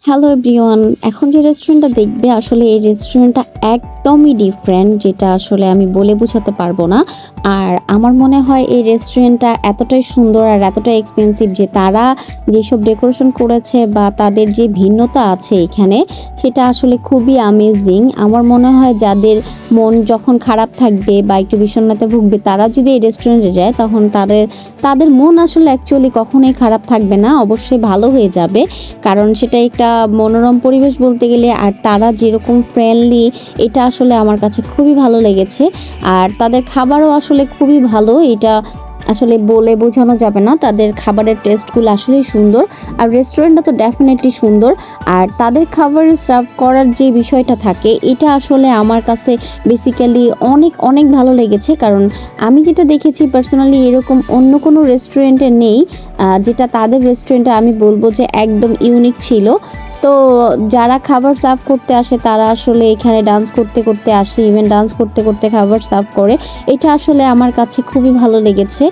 Hello everyone, এখন যে রেস্টুরেন্টটা দেখবে আসলে এই রেস্টুরেন্টটা একদমই ডিফারেন্ট, যেটা আসলে আমি বলে বোঝাতে পারবো না। আর আমার মনে হয় এই রেস্টুরেন্টটা এতটাই সুন্দর আর এতটাই এক্সপেন্সিভ যে তারা যেসব ডেকোরেশন করেছে বা তাদের যে ভিন্নতা আছে এখানে, সেটা আসলে খুবই আমেজিং। আমার মনে হয় যাদের মন যখন খারাপ থাকবে বা একটু বিষণ্ণতায় ভুগবে, তারা যদি এই রেস্টুরেন্টে যায় তখন তাদের মন আসলে অ্যাকচুয়ালি কখনোই খারাপ থাকবে না, অবশ্যই ভালো হয়ে যাবে। কারণ সেটা একটা মনোরম পরিবেশ বলতে গেলে, আর তারা যেরকম ফ্রেন্ডলি, এটা আসলে আমার কাছে খুবই ভালো লেগেছে। আর তাদের খাবারও আসলে খুবই ভালো, এটা আসলে বলে বোঝানো যাবে না। তাদের খাবারের টেস্টগুলো আসলেই সুন্দর, আর রেস্টুরেন্টটা তো ডেফিনেটলি সুন্দর। আর তাদের খাবার সার্ভ করার যে বিষয়টা থাকে, এটা আসলে আমার কাছে বেসিক্যালি অনেক অনেক ভালো লেগেছে। কারণ আমি যেটা দেখেছি পার্সোনালি, এরকম অন্য কোনো রেস্টুরেন্টে নেই, যেটা তাদের রেস্টুরেন্টে আমি বলবো যে একদম ইউনিক ছিল। তো যারা খাবার সার্ভ করতে আসে তারা আসলে এখানে ডান্স করতে করতে আসে, ইভেন ডান্স করতে করতে খাবার সার্ভ করে। এটা আসলে আমার কাছে খুবই ভালো লেগেছে।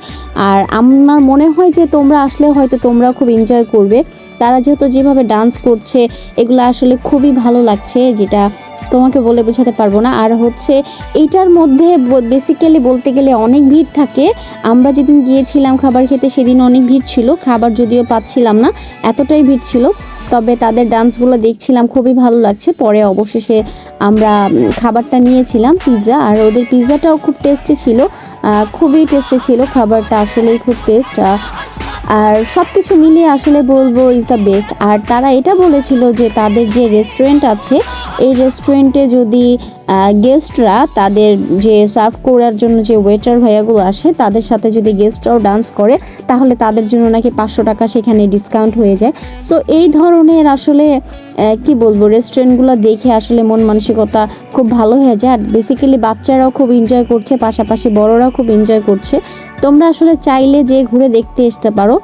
আর আমার মনে হয় যে তোমরা আসলে হয়তো তোমরা খুব এনজয় করবে। তারা যেহেতু যেভাবে ডান্স করছে, এগুলো আসলে খুবই ভালো লাগছে, যেটা তোমাকে বলে বোঝাতে পারবো না। আর হচ্ছে এইটার মধ্যে বেসিক্যালি বলতে গেলে অনেক ভিড় থাকে। আমরা যেদিন গিয়েছিলাম খাবার খেতে, সেদিন অনেক ভিড় ছিল, খাবার যদিও পাচ্ছিলাম না, এতটাই ভিড় ছিল। তবে তাদের ডান্সগুলো দেখছিলাম, খুবই ভালো লাগছে। পরে অবশেষে আমরা খাবারটা নিয়েছিলাম, পিৎজা, আর ওদের পিৎজাটাও খুব টেস্টি ছিল, খুবই টেস্টি ছিল খাবারটা, আসলেই খুব টেস্ট। আর সব কিছু মিলিয়ে আসলে বলবো ইজ দ্য বেস্ট। আর তারা এটা বলেছিল যে তাদের যে রেস্টুরেন্ট আছে, এই রেস্টুরেন্টে যদি গেস্টরা, তাদের যে সার্ভ করার জন্য যে ওয়েটার ভাইয়াগুলো আসে, তাদের সাথে যদি গেস্টরাও ডান্স করে, তাহলে তাদের জন্য নাকি 500 টাকা সেখানে ডিসকাউন্ট হয়ে যায়। সো এই ধরনের আসলে কি বলবো, রেস্টুরেন্টগুলো দেখে আসলে মন মানসিকতা খুব ভালো হয়ে যায়। আর বেসিক্যালি বাচ্চারাও খুব এনজয় করছে, পাশাপাশি বড়রাও খুব এনজয় করছে। তোমরা আসলে চাইলে যে ঘুরে দেখতে আসতে পারো।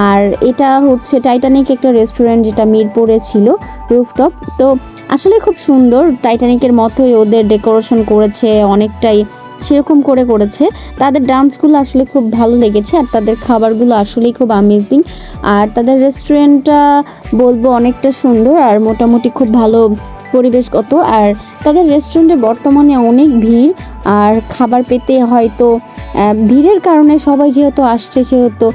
আর এটা হচ্ছে টাইটানিক একটা রেস্টুরেন্ট, যেটা মিরপুরে ছিল, রুফটপ। তো আসলে খুব সুন্দর, টাইটানিকের মতোই ওদের ডেকোরেশন করেছে, অনেকটাই সেরকম করে করেছে। তাদের ডান্সগুলো আসলে খুব ভালো লেগেছে, আর তাদের খাবারগুলো আসলেই খুব আমেজিং। আর তাদের রেস্টুরেন্টটা বলবো অনেকটা সুন্দর আর মোটামুটি খুব ভালো পরিবেশগত। আর তাদের রেস্টুরেন্টে বর্তমানে অনেক ভিড়, আর খাবার পেতে হয়তো ভিড়ের কারণে সবাই যেহেতু আসছে, সেহেতু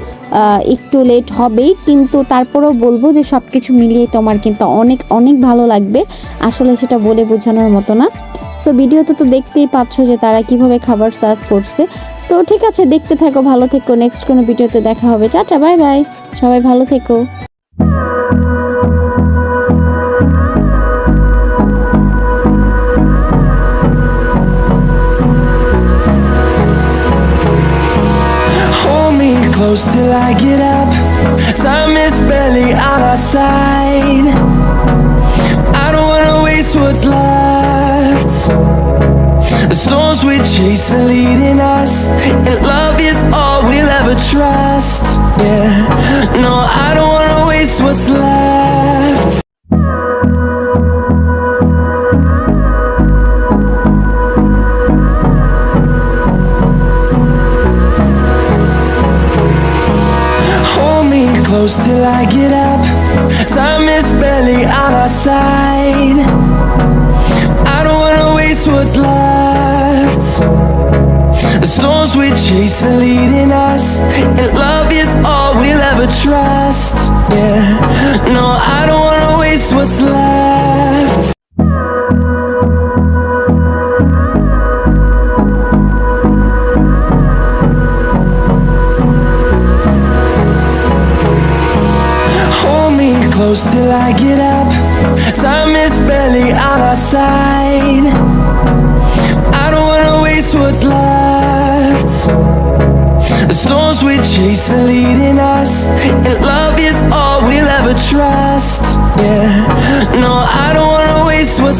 একটু লেট হবেই, কিন্তু তারপরেও বলবো যে সব কিছু মিলিয়ে তোমার কিন্তু অনেক অনেক ভালো লাগবে, আসলে সেটা বলে বোঝানোর মতো না। সো ভিডিওতে তো দেখতেই পাচ্ছ যে তারা কিভাবে খাবার সার্ভ করছে। তো ঠিক আছে, দেখতে থাকো, ভালো থেকো, নেক্সট কোনো ভিডিওতে দেখা হবে। টাটা, বাই বাই, সবাই ভালো থেকো। Hold me close till I get up. Time is barely on our side. I don't wanna waste what's left. The storms we chase are leading us, and love is all we'll ever trust. Yeah, no, I don't wanna waste what's left. Hold me close till I get up. Time is barely on our side. I don't wanna waste what's left. The storms we chase are leading us, and love is all we'll ever trust. Yeah, no, I don't wanna waste what's left. Hold me close till I get up. Time is barely on our side. I don't wanna waste what's left. The storms we chase are leading us, and love is all we'll ever trust. Yeah, no, I don't wanna waste what's